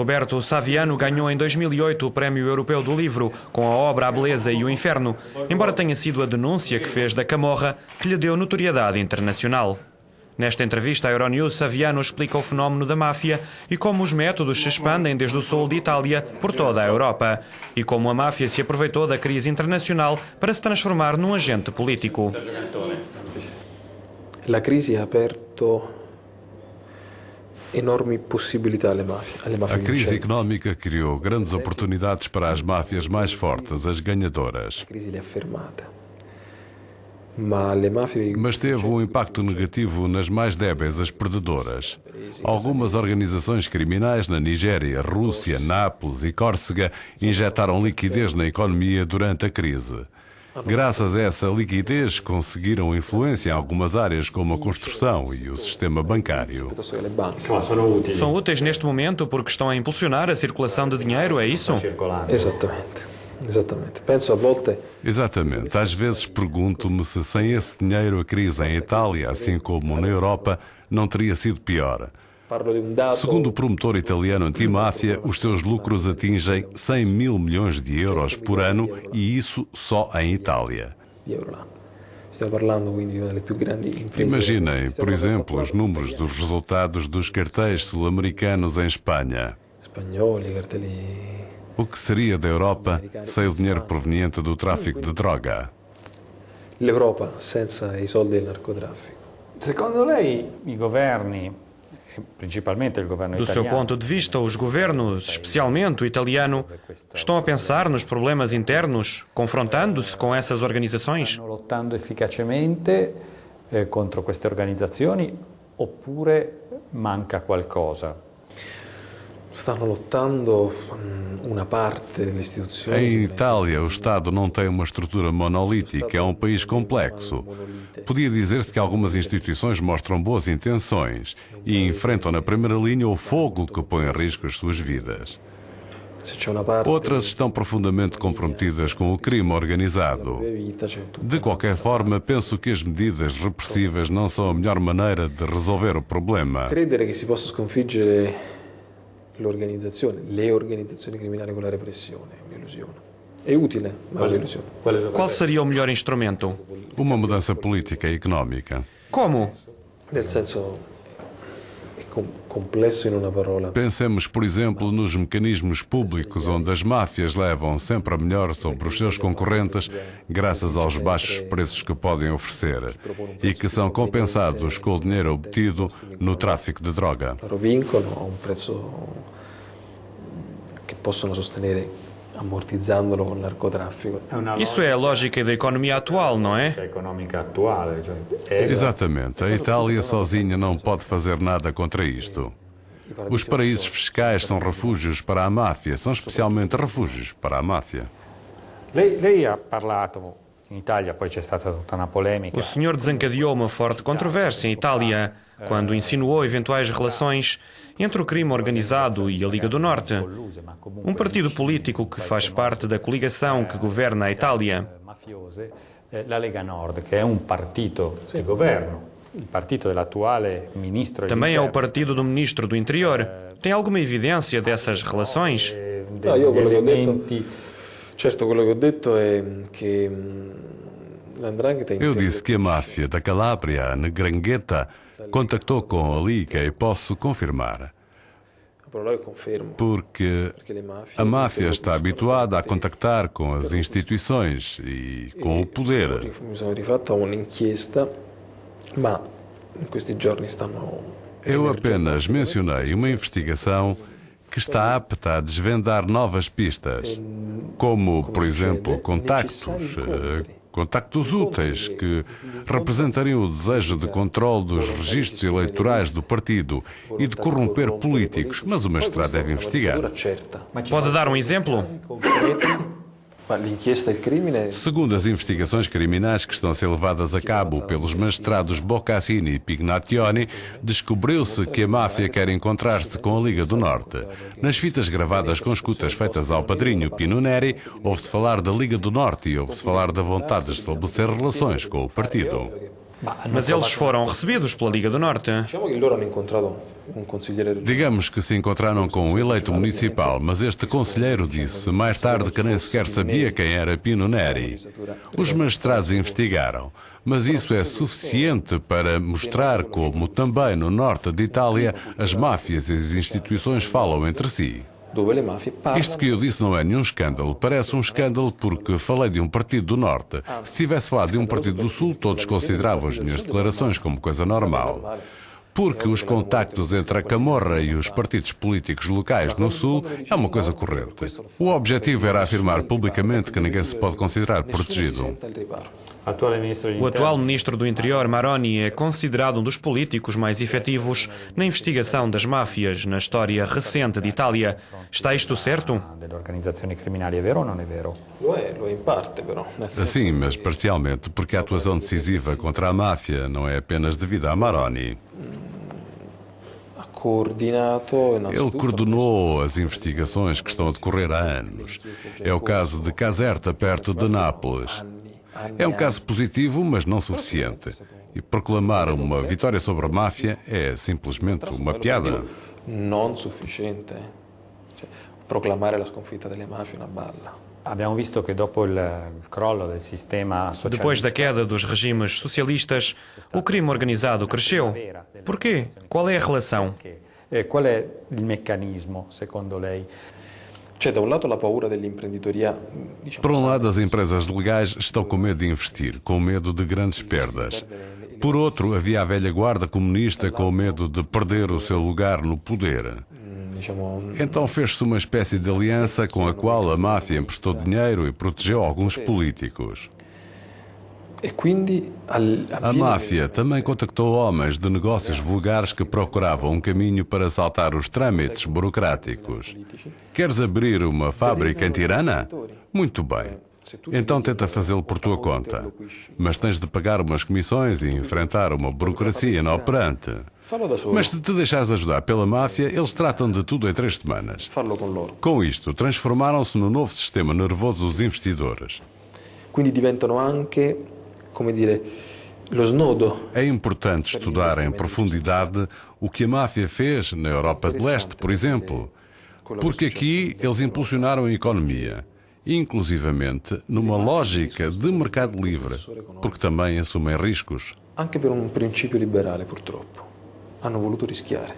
Roberto Saviano ganhou em 2008 o Prémio Europeu do Livro com a obra A Beleza e o Inferno, embora tenha sido a denúncia que fez da camorra que lhe deu notoriedade internacional. Nesta entrevista à Euronews, Saviano explica o fenómeno da máfia e como os métodos se expandem desde o sul de Itália por toda a Europa e como a máfia se aproveitou da crise internacional para se transformar num agente político. A crise ha aperto enormi possibilità alle mafie. A crise económica criou grandes oportunidades para as máfias mais fortes, as ganhadoras. Mas teve um impacto negativo nas mais débeis, as perdedoras. Algumas organizações criminais na Nigéria, Rússia, Nápoles e Córcega injetaram liquidez na economia durante a crise. Graças a essa liquidez, conseguiram influência em algumas áreas como a construção e o sistema bancário. São úteis neste momento porque estão a impulsionar a circulação de dinheiro, é isso? Exatamente. Às vezes pergunto-me se sem esse dinheiro a crise em Itália, assim como na Europa, não teria sido pior. Segundo o promotor italiano antimáfia, os seus lucros atingem 100 mil milhões de euros por ano e isso só em Itália. Imaginem, por exemplo, os números dos resultados dos cartéis sul-americanos em Espanha. O que seria da Europa sem o dinheiro proveniente do tráfico de droga? L'Europa senza i soldi del narcotraffico. Secondo lei i governi, principalmente il governo Do seu italiano, ponto de vista, os governos, especialmente o italiano, estão a pensar nos problemas internos, confrontando-se com essas organizações? stanno lottando efficacemente contro queste organizzazioni oppure manca qualcosa? Stanno lottando una parte delle istituzioni. Em Itália, o Estado não tem uma estrutura monolítica, é um país complexo. Podia dizer-se que algumas instituições mostram boas intenções e enfrentam na primeira linha o fogo que põe em risco as suas vidas. Outras estão profundamente comprometidas com o crime organizado. De qualquer forma, penso que as medidas repressivas não são a melhor maneira de resolver o problema. Credere che si possa sconfiggere le organizzazioni criminali con la repressione è un'illusione. È utile, ma è un'illusione. Qual seria o melhor instrumento? Uma mudança política e económica. Como? Nel senso, è complesso in una parola. Pensemos, por exemplo, nos mecanismos públicos onde as máfias levam sempre a melhor sobre os seus concorrentes graças aos baixos preços que podem oferecer e que são compensados com o dinheiro obtido no tráfico de droga. Loro vincono a un prezzo che possono sostenere ammortizzandolo con il narcotraffico. Isso é a lógica da economia atual, não é? Economica attuale, Exatamente. A Itália sozinha não pode fazer nada contra isto. Os paraísos fiscais são refúgios para a máfia, são especialmente refúgios para a máfia. Lei ha parlato in Italia, poi c'è stata tutta una polemica. O senhor desencadeou uma forte controvérsia em Itália quando insinuou eventuais relações entre o crime organizado e a Liga do Norte, um partido político que faz parte da coligação que governa a Itália. Mafiose, la Lega Nord, che è un partito di governo, il partito dell'attuale ministro. Também é o partido do ministro do Interior. Tem alguma evidência dessas relações? Certo, quello che ho detto è che l''ndrangheta Eu disse que a máfia da Calábria, a Ndrangheta, contactou com a Liga e posso confirmar. Porque a máfia está habituada a contactar com as instituições e com o poder. Mi sono rifatto a un'inchiesta, ma in questi giorni stanno. Eu apenas mencionei uma investigação que está apta a desvendar novas pistas, como, por exemplo, contactos úteis que representariam o desejo de controle dos registros eleitorais do partido e de corromper políticos, mas o magistrado deve investigar. Pode dar um exemplo? Segundo as investigações criminais que estão a ser levadas a cabo pelos magistrados Boccassini e Pignationi, descobriu-se que a máfia quer encontrar-se com a Liga do Norte. Nas fitas gravadas com escutas feitas ao padrinho Pino Neri, ouve-se falar da Liga do Norte e ouve-se falar da vontade de estabelecer relações com o partido. Mas eles foram recebidos pela Liga do Norte. Diciamo che loro hanno incontrato un consigliere regionale. Digamos que se encontraram com um eleito municipal, mas este conselheiro disse mais tarde que nem sequer sabia quem era Pino Neri. Os magistrados investigaram, mas isso é suficiente para mostrar como também no norte de Itália as máfias e as instituições falam entre si. Dove le mafie parlano. Isto que eu disse não é nenhum escândalo. Parece um escândalo porque falei de um partido do Norte. Se tivesse falado de um partido do Sul, todos consideravam as minhas declarações como coisa normal. Porque os contactos entre a Camorra e os partidos políticos locais no Sul é uma coisa corrente. O objetivo era afirmar publicamente que ninguém se pode considerar protegido. O atual ministro do Interior, Maroni, é considerado um dos políticos mais efetivos na investigação das máfias na história recente de Itália. Está isto certo? Lo è in parte però. Sim, mas parcialmente, porque a atuação decisiva contra a máfia não é apenas devida a Maroni. Ele coordenou as investigações que estão a decorrer há anos. É o caso de Caserta, perto de Nápoles. É um caso positivo, mas não suficiente. E proclamar uma vitória sobre a máfia é simplesmente uma piada. Non sufficiente. Proclamare la sconfitta delle mafie è una balla. Depois da queda dos regimes socialistas, o crime organizado cresceu. Porquê? Qual é a relação? Qual é o mecanismo, segundo lei? Por um lado, as empresas legais estão com medo de investir, com medo de grandes perdas. Por outro, havia a velha guarda comunista com medo de perder o seu lugar no poder. Então fez-se uma espécie de aliança com a qual a máfia emprestou dinheiro e protegeu alguns políticos. A máfia também contactou homens de negócios vulgares que procuravam um caminho para saltar os trâmites burocráticos. Queres abrir uma fábrica em Tirana? Muito bem. Então tenta fazê-lo por tua conta. Mas tens de pagar umas comissões e enfrentar uma burocracia inoperante. Mas se te deixares ajudar pela máfia, eles tratam de tudo em 3 semanas. Com isto, transformaram-se no novo sistema nervoso dos investidores. Quindi diventano anche, come dire, lo snodo. É importante estudar em profundidade o que a máfia fez na Europa de Leste, por exemplo. Porque aqui eles impulsionaram a economia, inclusivamente numa lógica de mercado livre, porque também assumem riscos. Anche per un principio liberale, purtroppo. Hanno voluto rischiare.